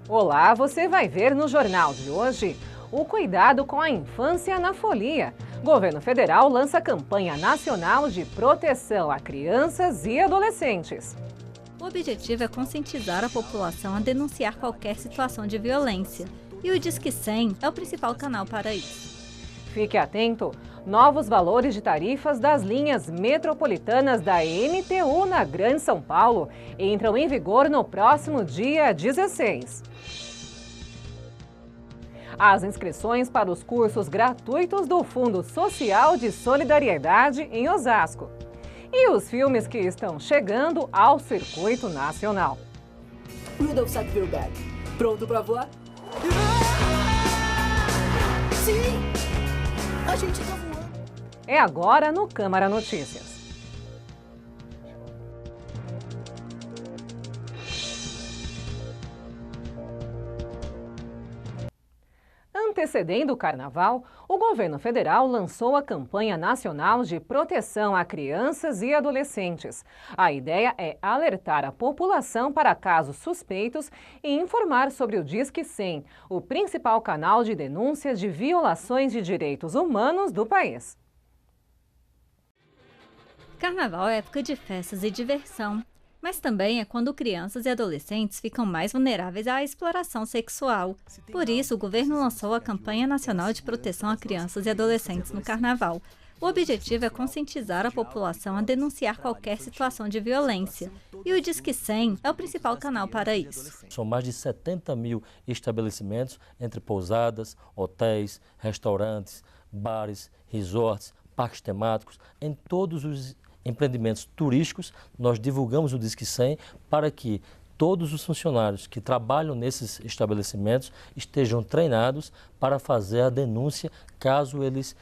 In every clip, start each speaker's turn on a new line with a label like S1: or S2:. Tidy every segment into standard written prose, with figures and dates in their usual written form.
S1: Olá, você vai ver no Jornal de hoje o cuidado com a infância na folia. Governo federal lança campanha nacional de proteção a crianças e adolescentes.
S2: O objetivo é conscientizar a população a denunciar qualquer situação de violência. E o Disque 100 é o principal canal para isso.
S1: Fique atento! Novos valores de tarifas das linhas metropolitanas da MTU na Grande São Paulo entram em vigor no próximo dia 16. As inscrições para os cursos gratuitos do Fundo Social de Solidariedade em Osasco. E os filmes que estão chegando ao circuito nacional.
S3: Rudolph Sackville, pronto para voar? Sim! A gente tá voando.
S1: É agora no Câmara Notícias. Antecedendo o Carnaval, o governo federal lançou a campanha nacional de proteção a crianças e adolescentes. A ideia é alertar a população para casos suspeitos e informar sobre o Disque 100, o principal canal de denúncia de violações de direitos humanos do país.
S2: Carnaval é época de festas e diversão, mas também é quando crianças e adolescentes ficam mais vulneráveis à exploração sexual. Por isso, o governo lançou a Campanha Nacional de Proteção a Crianças e Adolescentes no Carnaval. O objetivo é conscientizar a população a denunciar qualquer situação de violência. E o Disque 100 é o principal canal para isso.
S4: São mais de 70 mil estabelecimentos, entre pousadas, hotéis, restaurantes, bares, resorts, parques temáticos, em todos os empreendimentos turísticos. Nós divulgamos o Disque 100 para que todos os funcionários que trabalham nesses estabelecimentos estejam treinados para fazer a denúncia caso eles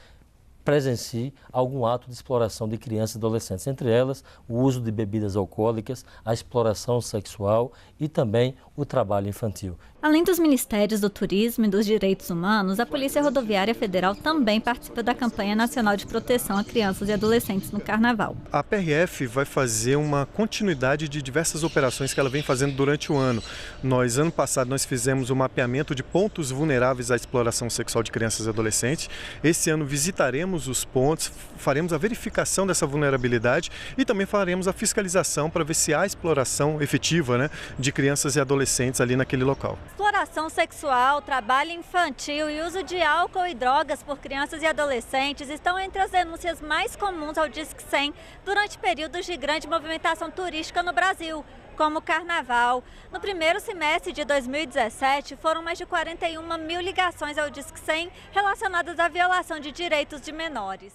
S4: presenciem algum ato de exploração de crianças e adolescentes, entre elas o uso de bebidas alcoólicas, a exploração sexual e também o trabalho infantil.
S2: Além dos Ministérios do Turismo e dos Direitos Humanos, a Polícia Rodoviária Federal também participa da Campanha Nacional de Proteção a Crianças e Adolescentes no Carnaval.
S5: A PRF vai fazer uma continuidade de diversas operações que ela vem fazendo durante o ano. Ano passado, nós fizemos o mapeamento de pontos vulneráveis à exploração sexual de crianças e adolescentes. Esse ano visitaremos os pontos, faremos a verificação dessa vulnerabilidade e também faremos a fiscalização para ver se há exploração efetiva, de crianças e adolescentes ali naquele local.
S2: Exploração sexual, trabalho infantil e uso de álcool e drogas por crianças e adolescentes estão entre as denúncias mais comuns ao Disque 100 durante períodos de grande movimentação turística no Brasil, como o Carnaval. No primeiro semestre de 2017, foram mais de 41 mil ligações ao Disque 100 relacionadas à violação de direitos de menores.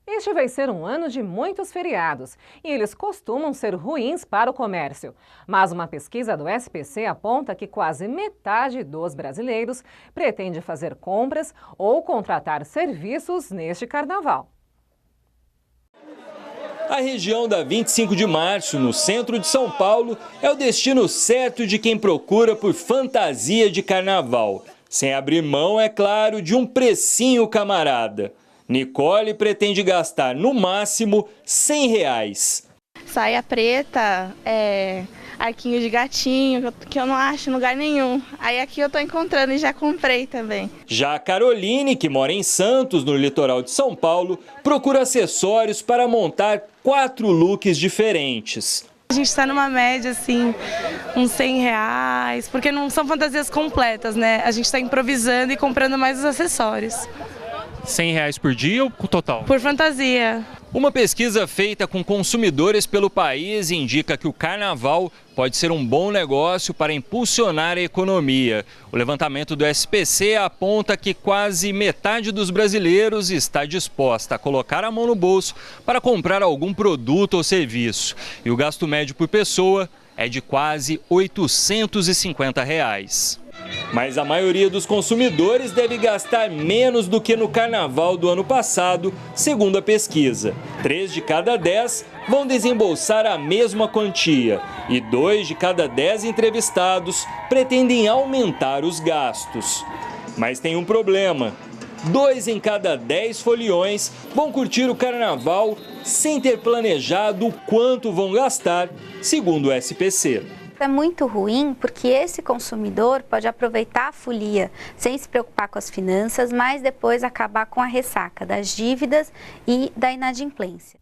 S1: Este vai ser um ano de muitos feriados e eles costumam ser ruins para o comércio. Mas uma pesquisa do SPC aponta que quase metade dos brasileiros pretende fazer compras ou contratar serviços neste carnaval.
S6: A região da 25 de março, no centro de São Paulo, é o destino certo de quem procura por fantasia de carnaval. Sem abrir mão, é claro, de um precinho camarada. Nicole pretende gastar no máximo R$100.
S7: Saia preta, arquinho de gatinho, que eu não acho em lugar nenhum. Aí aqui eu tô encontrando e já comprei também.
S6: Já a Caroline, que mora em Santos, no litoral de São Paulo, procura acessórios para montar 4 looks diferentes.
S7: A gente está numa média, assim, uns R$100, porque não são fantasias completas, né? A gente está improvisando e comprando mais os acessórios.
S8: R$100 por dia ou total?
S7: Por fantasia.
S6: Uma pesquisa feita com consumidores pelo país indica que o carnaval pode ser um bom negócio para impulsionar a economia. O levantamento do SPC aponta que quase metade dos brasileiros está disposta a colocar a mão no bolso para comprar algum produto ou serviço. E o gasto médio por pessoa é de quase R$850. Mas a maioria dos consumidores deve gastar menos do que no carnaval do ano passado, segundo a pesquisa. 3 de cada 10 vão desembolsar a mesma quantia e 2 de cada 10 entrevistados pretendem aumentar os gastos. Mas tem um problema. 2 em cada 10 foliões vão curtir o carnaval sem ter planejado o quanto vão gastar, segundo o SPC.
S9: é muito ruim porque esse consumidor pode aproveitar a folia sem se preocupar com as finanças, mas depois acabar com a ressaca das dívidas e da inadimplência.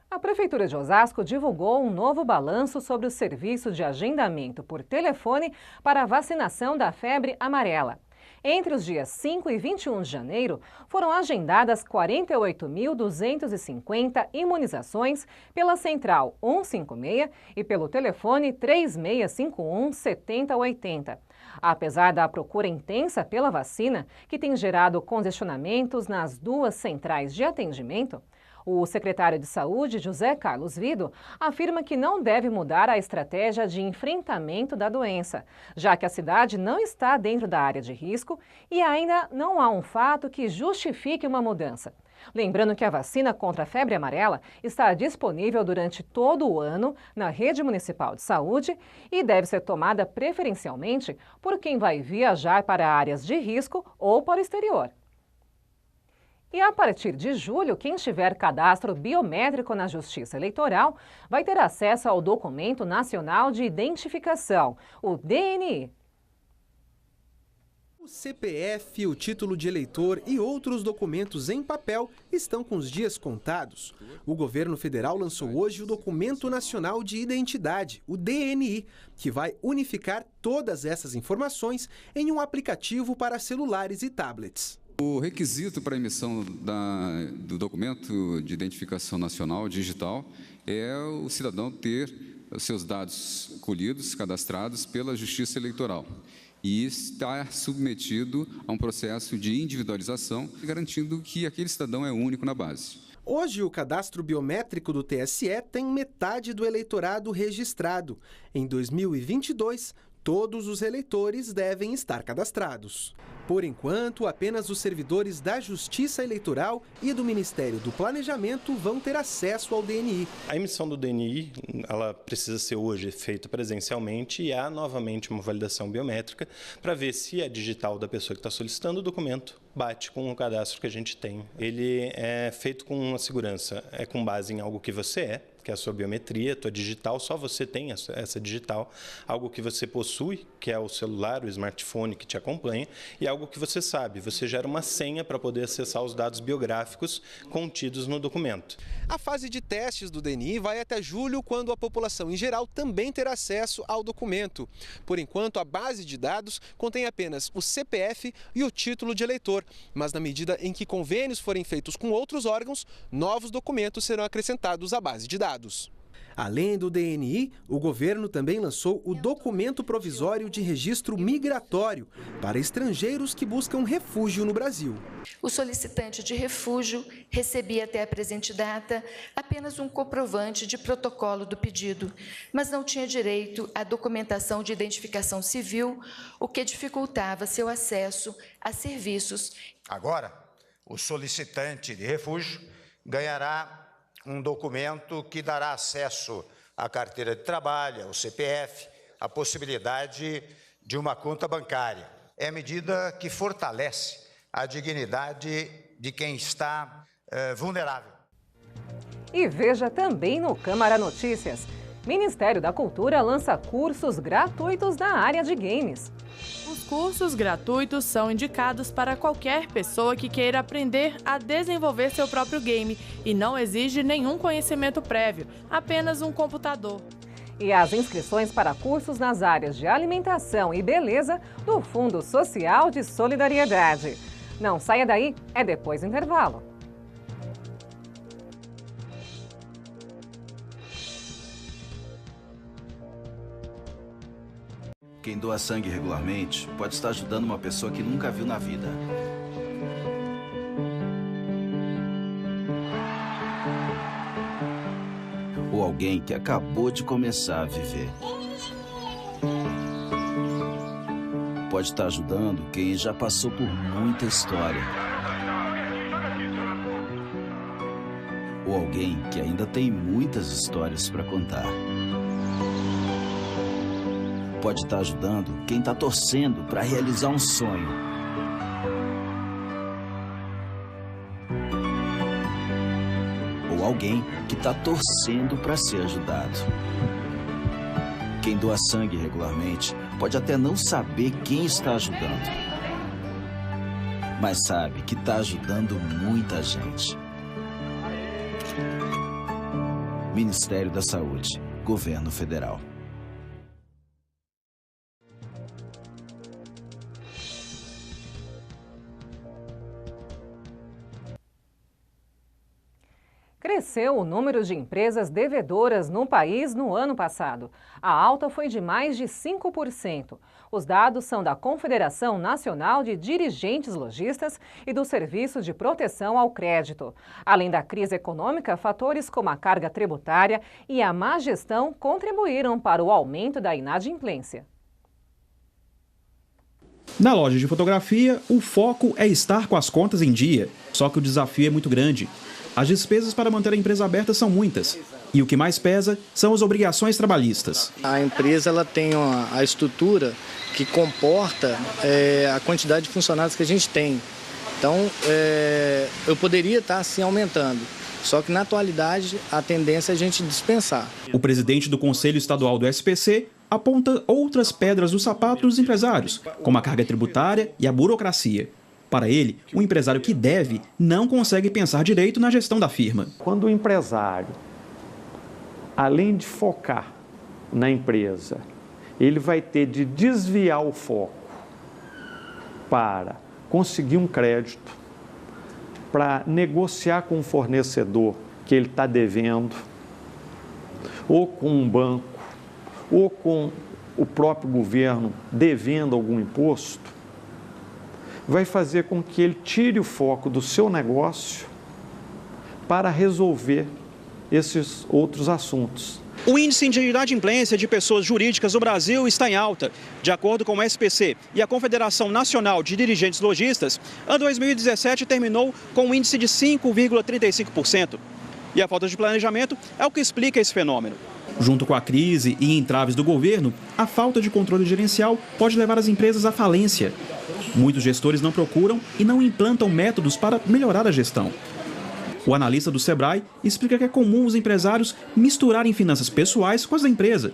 S1: A Prefeitura de Osasco divulgou um novo balanço sobre o serviço de agendamento por telefone para a vacinação da febre amarela. Entre os dias 5 e 21 de janeiro, foram agendadas 48.250 imunizações pela Central 156 e pelo telefone 3651-7080. Apesar da procura intensa pela vacina, que tem gerado congestionamentos nas duas centrais de atendimento, o secretário de Saúde, José Carlos Vido, afirma que não deve mudar a estratégia de enfrentamento da doença, já que a cidade não está dentro da área de risco e ainda não há um fato que justifique uma mudança. Lembrando que a vacina contra a febre amarela está disponível durante todo o ano na rede municipal de saúde e deve ser tomada preferencialmente por quem vai viajar para áreas de risco ou para o exterior. E a partir de julho, quem tiver cadastro biométrico na Justiça Eleitoral vai ter acesso ao Documento Nacional de Identificação, o DNI.
S10: O CPF, o título de eleitor e outros documentos em papel estão com os dias contados. O governo federal lançou hoje o Documento Nacional de Identidade, o DNI, que vai unificar todas essas informações em um aplicativo para celulares e tablets.
S11: O requisito para a emissão do documento de identificação nacional digital é o cidadão ter os seus dados colhidos, cadastrados pela Justiça Eleitoral e estar submetido a um processo de individualização, garantindo que aquele cidadão é único na base.
S10: Hoje, o cadastro biométrico do TSE tem metade do eleitorado registrado. Em 2022, todos os eleitores devem estar cadastrados. Por enquanto, apenas os servidores da Justiça Eleitoral e do Ministério do Planejamento vão ter acesso ao DNI.
S12: A emissão do DNI ela precisa ser hoje feita presencialmente e há novamente uma validação biométrica para ver se a digital da pessoa que está solicitando o documento bate com o cadastro que a gente tem. Ele é feito com uma segurança, é com base em algo que você é, que é a sua biometria, a tua digital, só você tem essa digital, algo que você possui, que é o celular, o smartphone que te acompanha, e algo que você sabe, você gera uma senha para poder acessar os dados biográficos contidos no documento.
S10: A fase de testes do DNI vai até julho, quando a população em geral também terá acesso ao documento. Por enquanto, a base de dados contém apenas o CPF e o título de eleitor, mas na medida em que convênios forem feitos com outros órgãos, novos documentos serão acrescentados à base de dados. Além do DNI, o governo também lançou o Documento Provisório de Registro Migratório para estrangeiros que buscam refúgio no Brasil.
S13: O solicitante de refúgio recebia até a presente data apenas um comprovante de protocolo do pedido, mas não tinha direito à documentação de identificação civil, o que dificultava seu acesso a serviços.
S14: Agora, o solicitante de refúgio ganhará um documento que dará acesso à carteira de trabalho, ao CPF, a possibilidade de uma conta bancária. É medida que fortalece a dignidade de quem está vulnerável.
S1: E veja também no Câmara Notícias. Ministério da Cultura lança cursos gratuitos na área de games.
S7: Os cursos gratuitos são indicados para qualquer pessoa que queira aprender a desenvolver seu próprio game e não exige nenhum conhecimento prévio, apenas um computador.
S1: E as inscrições para cursos nas áreas de alimentação e beleza do Fundo Social de Solidariedade. Não saia daí, é depois do intervalo.
S15: Quem doa sangue regularmente pode estar ajudando uma pessoa que nunca viu na vida. Ou alguém que acabou de começar a viver. Pode estar ajudando quem já passou por muita história. Ou alguém que ainda tem muitas histórias para contar. Pode estar ajudando quem está torcendo para realizar um sonho. Ou alguém que está torcendo para ser ajudado. Quem doa sangue regularmente pode até não saber quem está ajudando, mas sabe que está ajudando muita gente. Ministério da Saúde, Governo Federal.
S1: Cresceu o número de empresas devedoras no país no ano passado. A alta foi de mais de 5%. Os dados são da Confederação Nacional de Dirigentes Lojistas e do Serviço de Proteção ao Crédito. Além da crise econômica, fatores como a carga tributária e a má gestão contribuíram para o aumento da inadimplência.
S16: Na loja de fotografia, o foco é estar com as contas em dia, só que o desafio é muito grande. As despesas para manter a empresa aberta são muitas. E o que mais pesa são as obrigações trabalhistas.
S17: A empresa ela tem a estrutura que comporta a quantidade de funcionários que a gente tem. Então, eu poderia estar assim aumentando. Só que na atualidade a tendência é a gente dispensar.
S16: O presidente do Conselho Estadual do SPC aponta outras pedras do sapato dos empresários, como a carga tributária e a burocracia. Para ele, o empresário que deve não consegue pensar direito na gestão da firma.
S18: Quando o empresário, além de focar na empresa, ele vai ter de desviar o foco para conseguir um crédito, para negociar com um fornecedor que ele está devendo, ou com um banco, ou com o próprio governo devendo algum imposto, vai fazer com que ele tire o foco do seu negócio para resolver esses outros assuntos.
S16: O índice de inadimplência de pessoas jurídicas no Brasil está em alta. De acordo com o SPC e a Confederação Nacional de Dirigentes Lojistas, ano 2017 terminou com um índice de 5,35%. E a falta de planejamento é o que explica esse fenômeno. Junto com a crise e entraves do governo, a falta de controle gerencial pode levar as empresas à falência. Muitos gestores não procuram e não implantam métodos para melhorar a gestão. O analista do Sebrae explica que é comum os empresários misturarem finanças pessoais com as da empresa.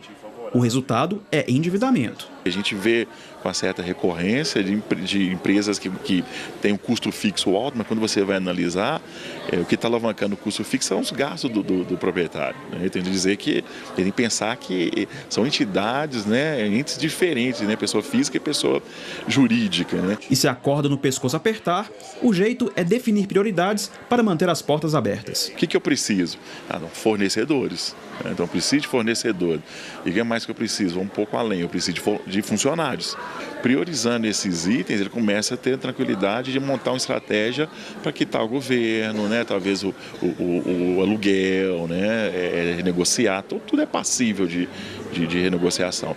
S16: O resultado é endividamento.
S19: A gente vê com uma certa recorrência de empresas que têm um custo fixo alto, mas quando você vai analisar, o que está alavancando o custo fixo são os gastos do proprietário. Né? Tem que dizer que tem que pensar que são entidades, né, entes diferentes, né, pessoa física e pessoa jurídica. Né?
S16: E se a corda no pescoço apertar, o jeito é definir prioridades para manter as portas abertas.
S19: O que eu preciso? Fornecedores. Então, eu preciso de fornecedor. E o que mais que eu preciso? Um pouco além, eu preciso de funcionários. Priorizando esses itens, ele começa a ter a tranquilidade de montar uma estratégia para quitar o governo, né? Talvez o aluguel, né? Renegociar, tudo é passível de renegociação.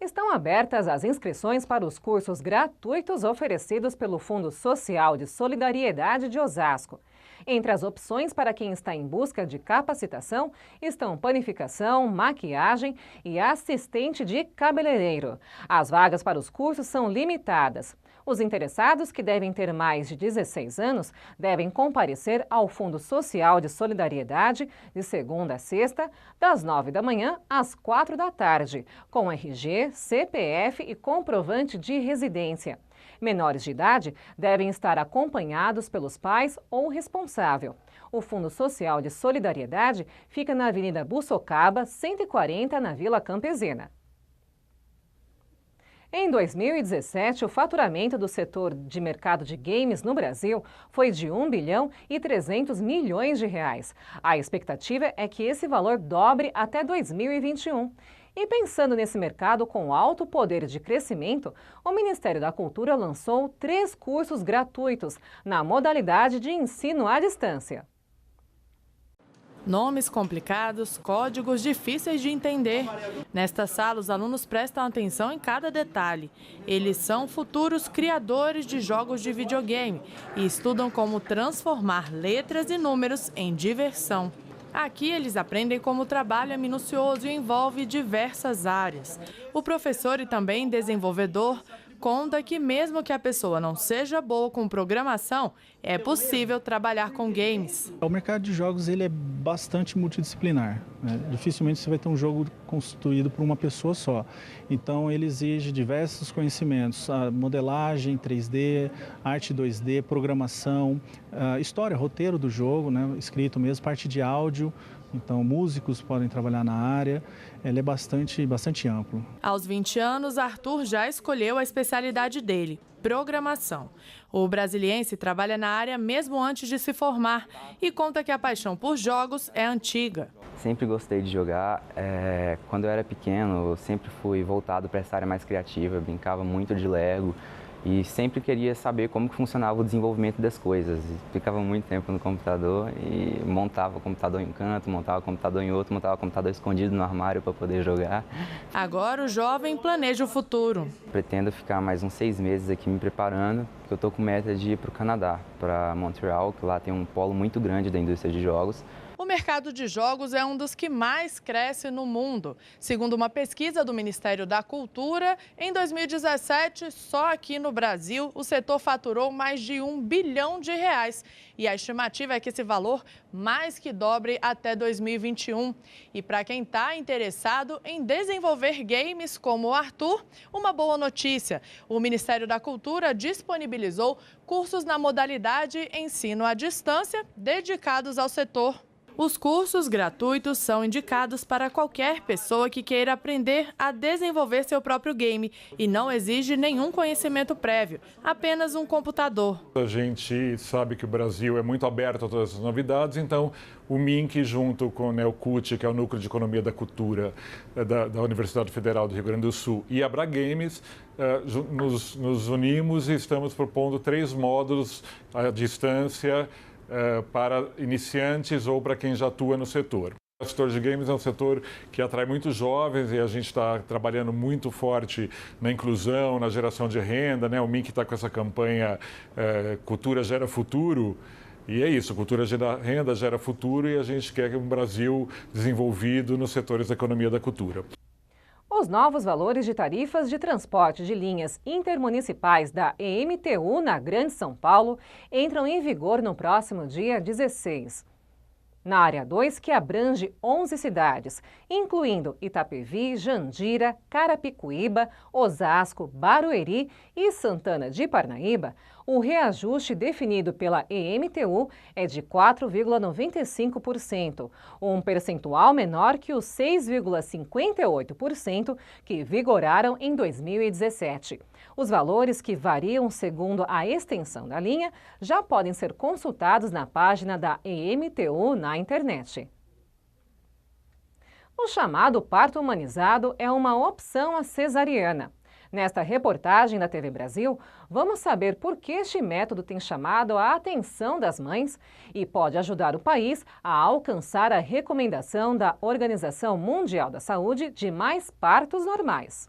S1: Estão abertas as inscrições para os cursos gratuitos oferecidos pelo Fundo Social de Solidariedade de Osasco. Entre as opções para quem está em busca de capacitação estão panificação, maquiagem e assistente de cabeleireiro. As vagas para os cursos são limitadas. Os interessados, que devem ter mais de 16 anos, devem comparecer ao Fundo Social de Solidariedade de segunda a sexta, das 9 da manhã às 4 da tarde, com RG, CPF e comprovante de residência. Menores de idade devem estar acompanhados pelos pais ou responsável. O Fundo Social de Solidariedade fica na Avenida Bussocaba, 140, na Vila Campesina. Em 2017, o faturamento do setor de mercado de games no Brasil foi de 1 bilhão e 300 milhões de reais. A expectativa é que esse valor dobre até 2021. E pensando nesse mercado com alto poder de crescimento, o Ministério da Cultura lançou 3 cursos gratuitos na modalidade de ensino à distância.
S7: Nomes complicados, códigos difíceis de entender. Nesta sala, os alunos prestam atenção em cada detalhe. Eles são futuros criadores de jogos de videogame e estudam como transformar letras e números em diversão. Aqui eles aprendem como o trabalho é minucioso e envolve diversas áreas. O professor e também desenvolvedor conta que mesmo que a pessoa não seja boa com programação, é possível trabalhar com games.
S20: O mercado de jogos ele é bastante multidisciplinar, né? Dificilmente você vai ter um jogo construído por uma pessoa só. Então ele exige diversos conhecimentos, a modelagem 3D, arte 2D, programação, história, roteiro do jogo, né? Escrito mesmo, parte de áudio. Então, músicos podem trabalhar na área, ele é bastante amplo.
S7: Aos 20 anos, Arthur já escolheu a especialidade dele, programação. O brasiliense trabalha na área mesmo antes de se formar e conta que a paixão por jogos é antiga.
S21: Sempre gostei de jogar. Quando eu era pequeno, eu sempre fui voltado para essa área mais criativa, brincava muito de Lego. E sempre queria saber como que funcionava o desenvolvimento das coisas. Ficava muito tempo no computador e montava o computador em um canto, montava o computador em outro, montava o computador escondido no armário para poder jogar.
S7: Agora o jovem planeja o futuro.
S21: Pretendo ficar mais uns 6 meses aqui me preparando, porque eu estou com meta de ir para o Canadá, para Montreal, que lá tem um polo muito grande da indústria de jogos.
S7: O mercado de jogos é um dos que mais cresce no mundo. Segundo uma pesquisa do Ministério da Cultura, em 2017, só aqui no Brasil, o setor faturou mais de R$1 bilhão. E a estimativa é que esse valor mais que dobre até 2021. E para quem está interessado em desenvolver games como o Arthur, uma boa notícia. O Ministério da Cultura disponibilizou cursos na modalidade ensino à distância dedicados ao setor. Os cursos gratuitos são indicados para qualquer pessoa que queira aprender a desenvolver seu próprio game e não exige nenhum conhecimento prévio, apenas um computador.
S22: A gente sabe que o Brasil é muito aberto a todas as novidades, então o MINC, junto com o CUT, que é o Núcleo de Economia da Cultura da Universidade Federal do Rio Grande do Sul, e a Bragames, nos unimos e estamos propondo 3 módulos à distância para iniciantes ou para quem já atua no setor. O setor de games é um setor que atrai muitos jovens e a gente está trabalhando muito forte na inclusão, na geração de renda, né? O MINC está com essa campanha Cultura Gera Futuro. E é isso, cultura gera renda, gera futuro e a gente quer um Brasil desenvolvido nos setores da economia da cultura.
S1: Os novos valores de tarifas de transporte de linhas intermunicipais da EMTU na Grande São Paulo entram em vigor no próximo dia 16. Na área 2, que abrange 11 cidades, incluindo Itapevi, Jandira, Carapicuíba, Osasco, Barueri e Santana de Parnaíba, o reajuste definido pela EMTU é de 4,95%, um percentual menor que os 6,58% que vigoraram em 2017. Os valores, que variam segundo a extensão da linha, já podem ser consultados na página da EMTU na internet. O chamado parto humanizado é uma opção à cesariana. Nesta reportagem da TV Brasil, vamos saber por que este método tem chamado a atenção das mães e pode ajudar o país a alcançar a recomendação da Organização Mundial da Saúde de mais partos normais.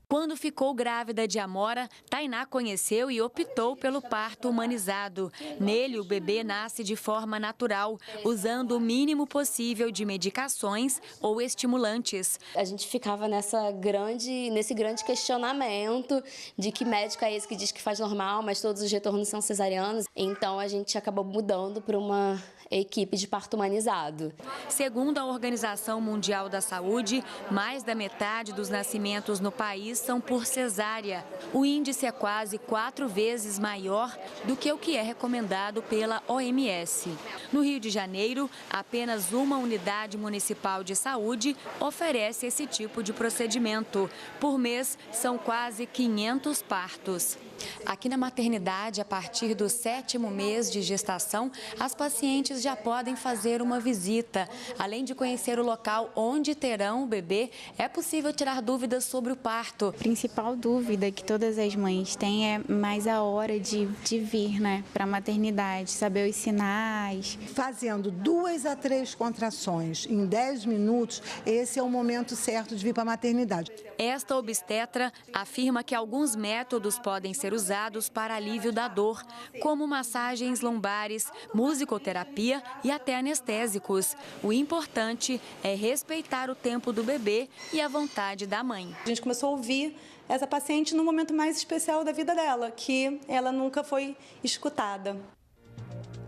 S23: Quando ficou grávida de Amora, Tainá conheceu e optou pelo parto humanizado. Nele, o bebê nasce de forma natural, usando o mínimo possível de medicações ou estimulantes.
S24: A gente ficava nesse grande questionamento de que médico é esse que diz que faz normal, mas todos os retornos são cesarianos. Então, a gente acabou mudando para uma equipe de parto humanizado.
S23: Segundo a Organização Mundial da Saúde, mais da metade dos nascimentos no país são por cesárea. O índice é quase 4 vezes maior do que o que é recomendado pela OMS. No Rio de Janeiro, apenas uma unidade municipal de saúde oferece esse tipo de procedimento. Por mês, são quase 500 partos. Aqui na maternidade, a partir do 7º mês de gestação, as pacientes já podem fazer uma visita. Além de conhecer o local onde terão o bebê, é possível tirar dúvidas sobre o parto.
S25: A principal dúvida que todas as mães têm é mais a hora de vir, para a maternidade, saber os sinais.
S26: Fazendo 2 a 3 contrações em 10 minutos, esse é o momento certo de vir para a maternidade.
S23: Esta obstetra afirma que alguns métodos podem ser usados para alívio da dor, como massagens lombares, musicoterapia e até anestésicos. O importante é respeitar o tempo do bebê e a vontade da mãe.
S27: A gente começou a ouvir
S2: ouvir essa paciente no momento mais especial da vida dela, que ela nunca foi escutada.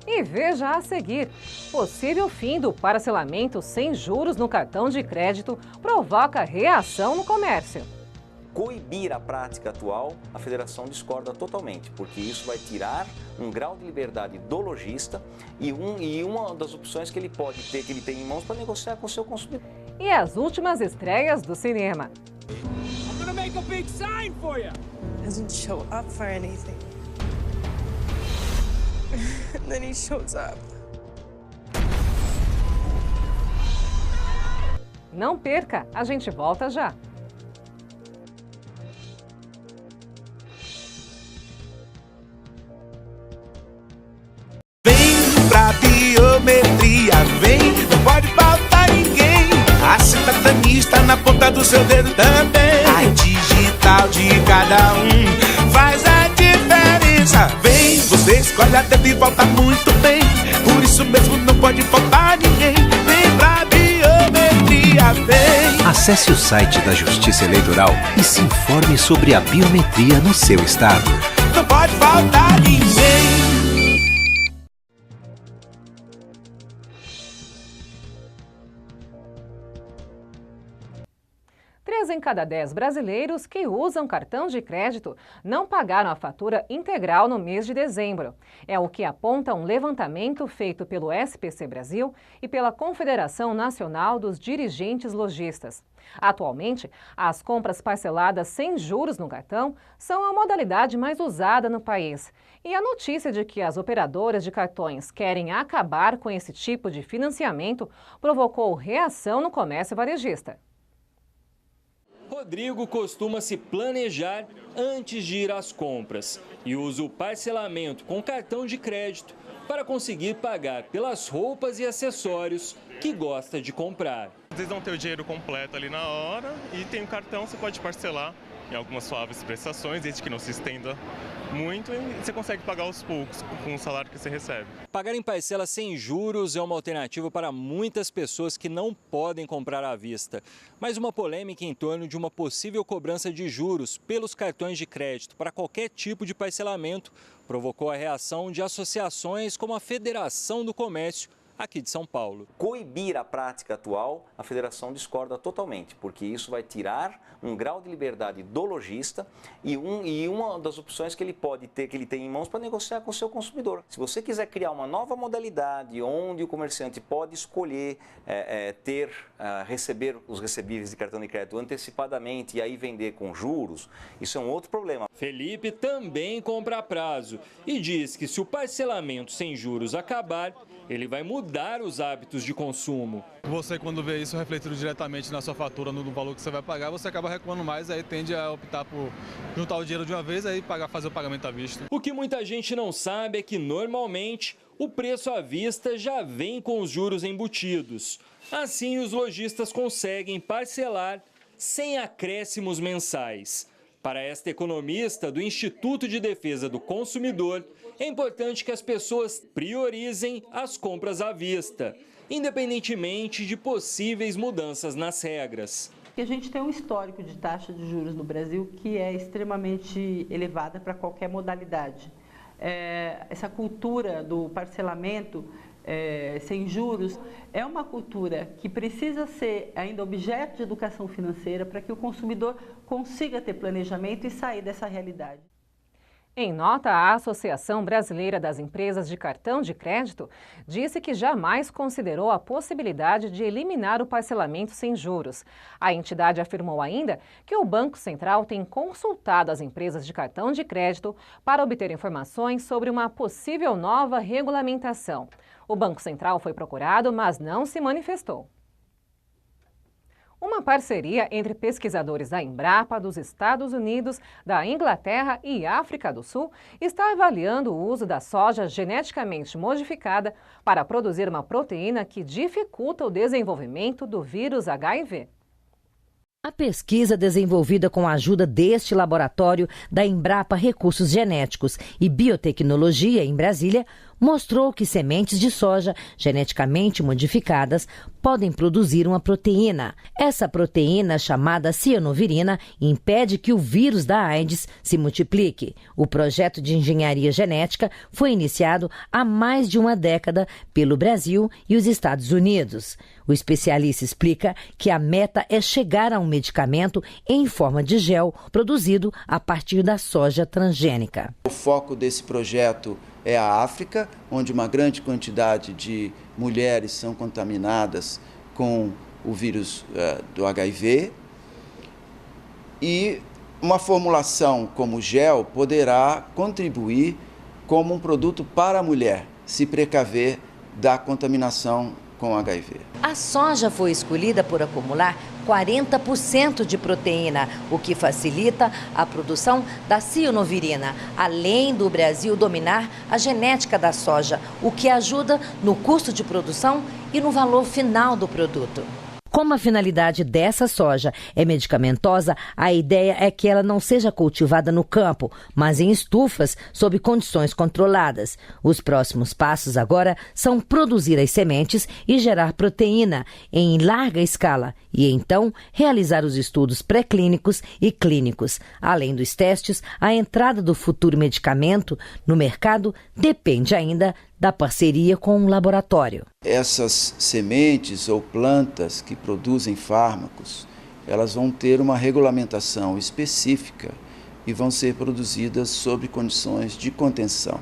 S1: E veja a seguir, possível fim do parcelamento sem juros no cartão de crédito provoca reação no comércio.
S3: Coibir a prática atual, a federação discorda totalmente, porque isso vai tirar um grau de liberdade do lojista e uma das opções que ele pode ter, que ele tem em mãos para negociar com o seu consumidor.
S1: E as últimas estreias do cinema.
S4: I'm gonna make a big sign for you.
S5: Doesn't show up for anything. And then he shows up.
S1: Não perca, a gente volta já.
S6: Vem pra biometria, vem, não pode faltar ninguém. A cidadania está na ponta do seu dedo também. A digital de cada um faz a diferença. Vem, você escolhe a dedo e volta muito bem. Por isso mesmo não pode faltar ninguém. Vem pra biometria, vem.
S8: Acesse o site da Justiça Eleitoral e se informe sobre a biometria no seu estado.
S6: Não pode faltar ninguém.
S1: 3 em cada 10 brasileiros que usam cartão de crédito não pagaram a fatura integral no mês de dezembro. É o que aponta um levantamento feito pelo SPC Brasil e pela Confederação Nacional dos Dirigentes Lojistas. Atualmente, as compras parceladas sem juros no cartão são a modalidade mais usada no país. E a notícia de que as operadoras de cartões querem acabar com esse tipo de financiamento provocou reação no comércio varejista.
S27: Rodrigo costuma se planejar antes de ir às compras e usa o parcelamento com cartão de crédito para conseguir pagar pelas roupas e acessórios que gosta de comprar.
S28: Às vezes não tem o dinheiro completo ali na hora e tem um cartão, você pode parcelar em algumas suaves prestações, desde que não se estenda muito, e você consegue pagar aos poucos com o salário que você recebe.
S27: Pagar em parcelas sem juros é uma alternativa para muitas pessoas que não podem comprar à vista. Mas uma polêmica em torno de uma possível cobrança de juros pelos cartões de crédito para qualquer tipo de parcelamento provocou a reação de associações como a Federação do Comércio aqui de São Paulo.
S3: Coibir a prática atual, a federação discorda totalmente, porque isso vai tirar um grau de liberdade do lojista e uma das opções que ele pode ter, que ele tem em mãos para negociar com o seu consumidor. Se você quiser criar uma nova modalidade onde o comerciante pode escolher receber os recebíveis de cartão de crédito antecipadamente e aí vender com juros, isso é um outro problema.
S27: Felipe também compra a prazo e diz que se o parcelamento sem juros acabar, ele vai mudar os hábitos de consumo.
S29: Você, quando vê isso refletido diretamente na sua fatura, no valor que você vai pagar, você acaba recuando mais, aí tende a optar por juntar o dinheiro de uma vez e fazer o pagamento à vista.
S27: O que muita gente não sabe é que, normalmente, o preço à vista já vem com os juros embutidos. Assim, os lojistas conseguem parcelar sem acréscimos mensais. Para esta economista do Instituto de Defesa do Consumidor, é importante que as pessoas priorizem as compras à vista, independentemente de possíveis mudanças nas regras.
S30: A gente tem um histórico de taxa de juros no Brasil que é extremamente elevada para qualquer modalidade. Essa cultura do parcelamento sem juros é uma cultura que precisa ser ainda objeto de educação financeira para que o consumidor consiga ter planejamento e sair dessa realidade.
S1: Em nota, a Associação Brasileira das Empresas de Cartão de Crédito disse que jamais considerou a possibilidade de eliminar o parcelamento sem juros. A entidade afirmou ainda que o Banco Central tem consultado as empresas de cartão de crédito para obter informações sobre uma possível nova regulamentação. O Banco Central foi procurado, mas não se manifestou. Uma parceria entre pesquisadores da Embrapa, dos Estados Unidos, da Inglaterra e África do Sul está avaliando o uso da soja geneticamente modificada para produzir uma proteína que dificulta o desenvolvimento do vírus HIV.
S31: A pesquisa desenvolvida com a ajuda deste laboratório da Embrapa Recursos Genéticos e Biotecnologia em Brasília mostrou que sementes de soja geneticamente modificadas podem produzir uma proteína. Essa proteína, chamada cianovirina, impede que o vírus da AIDS se multiplique. O projeto de engenharia genética foi iniciado há mais de uma década pelo Brasil e os Estados Unidos. O especialista explica que a meta é chegar a um medicamento em forma de gel produzido a partir da soja transgênica.
S9: O foco desse projeto é a África, onde uma grande quantidade de mulheres são contaminadas com o vírus do HIV. E uma formulação como gel poderá contribuir como um produto para a mulher se precaver da contaminação com HIV.
S31: A soja foi escolhida por acumular 40% de proteína, o que facilita a produção da cianovirina, além do Brasil dominar a genética da soja, o que ajuda no custo de produção e no valor final do produto. Como a finalidade dessa soja é medicamentosa, a ideia é que ela não seja cultivada no campo, mas em estufas sob condições controladas. Os próximos passos agora são produzir as sementes e gerar proteína em larga escala e então realizar os estudos pré-clínicos e clínicos. Além dos testes, a entrada do futuro medicamento no mercado depende ainda da parceria com um laboratório.
S9: Essas sementes ou plantas que produzem fármacos, elas vão ter uma regulamentação específica e vão ser produzidas sob condições de contenção.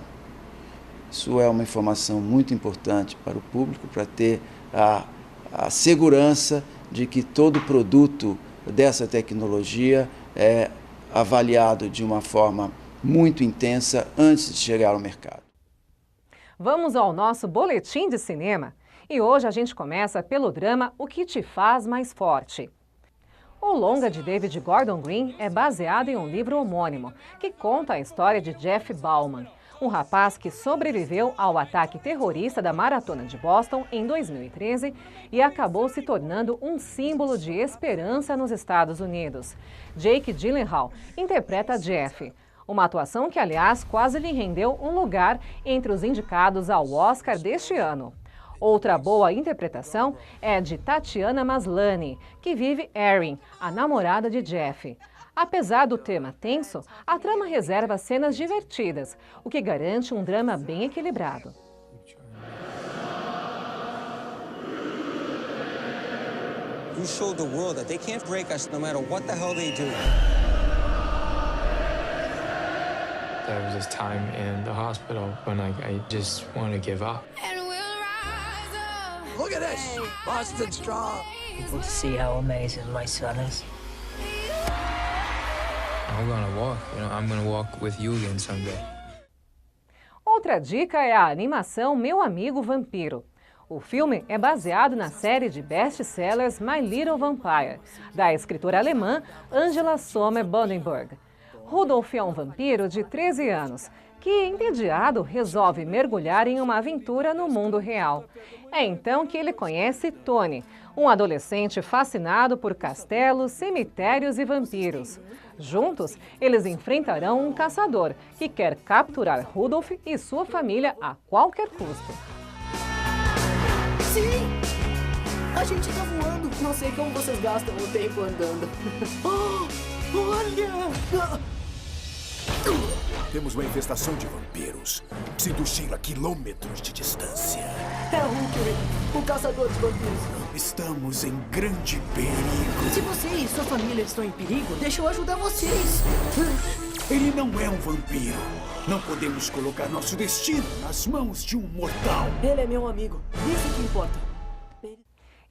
S9: Isso é uma informação muito importante para o público, para ter a segurança de que todo produto dessa tecnologia é avaliado de uma forma muito intensa antes de chegar ao mercado.
S1: Vamos ao nosso boletim de cinema. E hoje a gente começa pelo drama O Que Te Faz Mais Forte. O longa de David Gordon Green é baseado em um livro homônimo, que conta a história de Jeff Bauman, um rapaz que sobreviveu ao ataque terrorista da Maratona de Boston em 2013 e acabou se tornando um símbolo de esperança nos Estados Unidos. Jake Gyllenhaal interpreta Jeff. Uma atuação que, aliás, quase lhe rendeu um lugar entre os indicados ao Oscar deste ano. Outra boa interpretação é de Tatiana Maslany, que vive Erin, a namorada de Jeff. Apesar do tema tenso, a trama reserva cenas divertidas, o que garante um drama bem equilibrado.
S10: You showed the world that they can't break us no matter what the hell they do.
S11: There was this time in the hospital when I just wanted to give up.
S10: Look at this, Boston Strong.
S11: People see how amazing my son is. I'm gonna walk, I'm gonna walk with you again someday.
S1: Outra dica é a animação Meu Amigo Vampiro. O filme é baseado na série de best-sellers My Little Vampire, da escritora alemã Angela Sommer-Bondenberg. Rudolf é um vampiro de 13 anos que, entediado, resolve mergulhar em uma aventura no mundo real. É então que ele conhece Tony, um adolescente fascinado por castelos, cemitérios e vampiros. Juntos, eles enfrentarão um caçador que quer capturar Rudolf e sua família a qualquer custo.
S12: Sim! A gente tá voando. Não sei como vocês gastam o tempo andando. Oh, olha!
S13: Temos uma infestação de vampiros. Sinto cheiro a quilômetros de distância.
S12: É Hulk, o caçador de vampiros.
S13: Estamos em grande perigo.
S12: Se você e sua família estão em perigo, deixa eu ajudar vocês.
S13: Ele não é um vampiro. Não podemos colocar nosso destino nas mãos de um mortal.
S12: Ele é meu amigo. Isso que importa.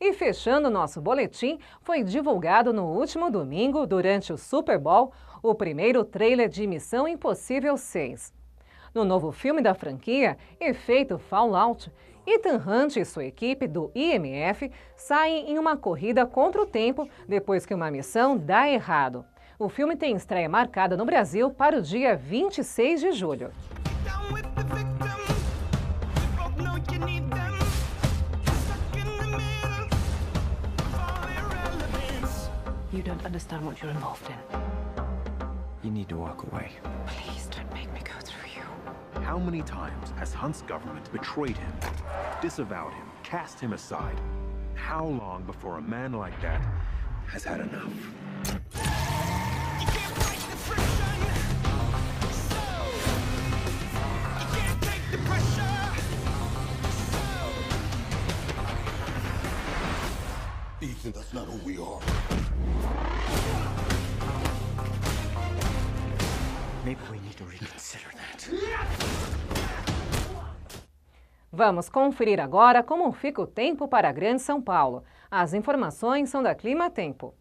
S1: E fechando nosso boletim, foi divulgado no último domingo, durante o Super Bowl, o primeiro trailer de Missão Impossível 6. No novo filme da franquia, Efeito Fallout, Ethan Hunt e sua equipe do IMF saem em uma corrida contra o tempo depois que uma missão dá errado. O filme tem estreia marcada no Brasil para o dia 26 de julho.
S14: You don't understand what you're involved in.
S8: You need to walk away.
S14: Please don't make me go through you.
S7: How many times has Hunt's government betrayed him, disavowed him, cast him aside? How long before a man like that has had enough?
S15: Ethan, that's not who we are.
S16: Maybe we need to reconsider that.
S1: Vamos conferir agora como fica o tempo para a Grande São Paulo. As informações são da Clima Tempo.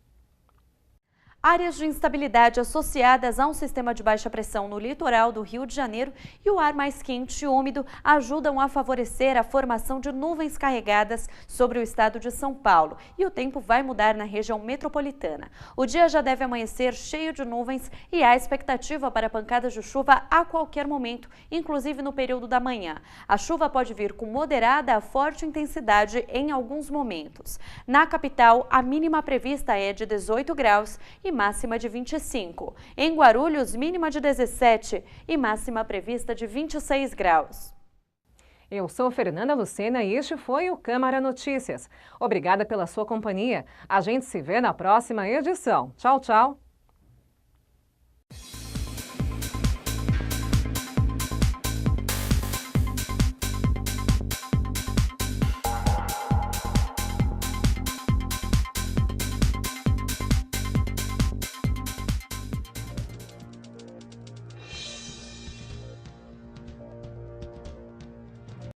S17: Áreas de instabilidade associadas a um sistema de baixa pressão no litoral do Rio de Janeiro e o ar mais quente e úmido ajudam a favorecer a formação de nuvens carregadas sobre o estado de São Paulo. E o tempo vai mudar na região metropolitana. O dia já deve amanhecer cheio de nuvens e há expectativa para pancadas de chuva a qualquer momento, inclusive no período da manhã. A chuva pode vir com moderada a forte intensidade em alguns momentos. Na capital, a mínima prevista é de 18 graus e máxima de 25. Em Guarulhos, mínima de 17 e máxima prevista de 26 graus.
S1: Eu sou Fernanda Lucena e este foi o Câmara Notícias. Obrigada pela sua companhia. A gente se vê na próxima edição. Tchau, tchau.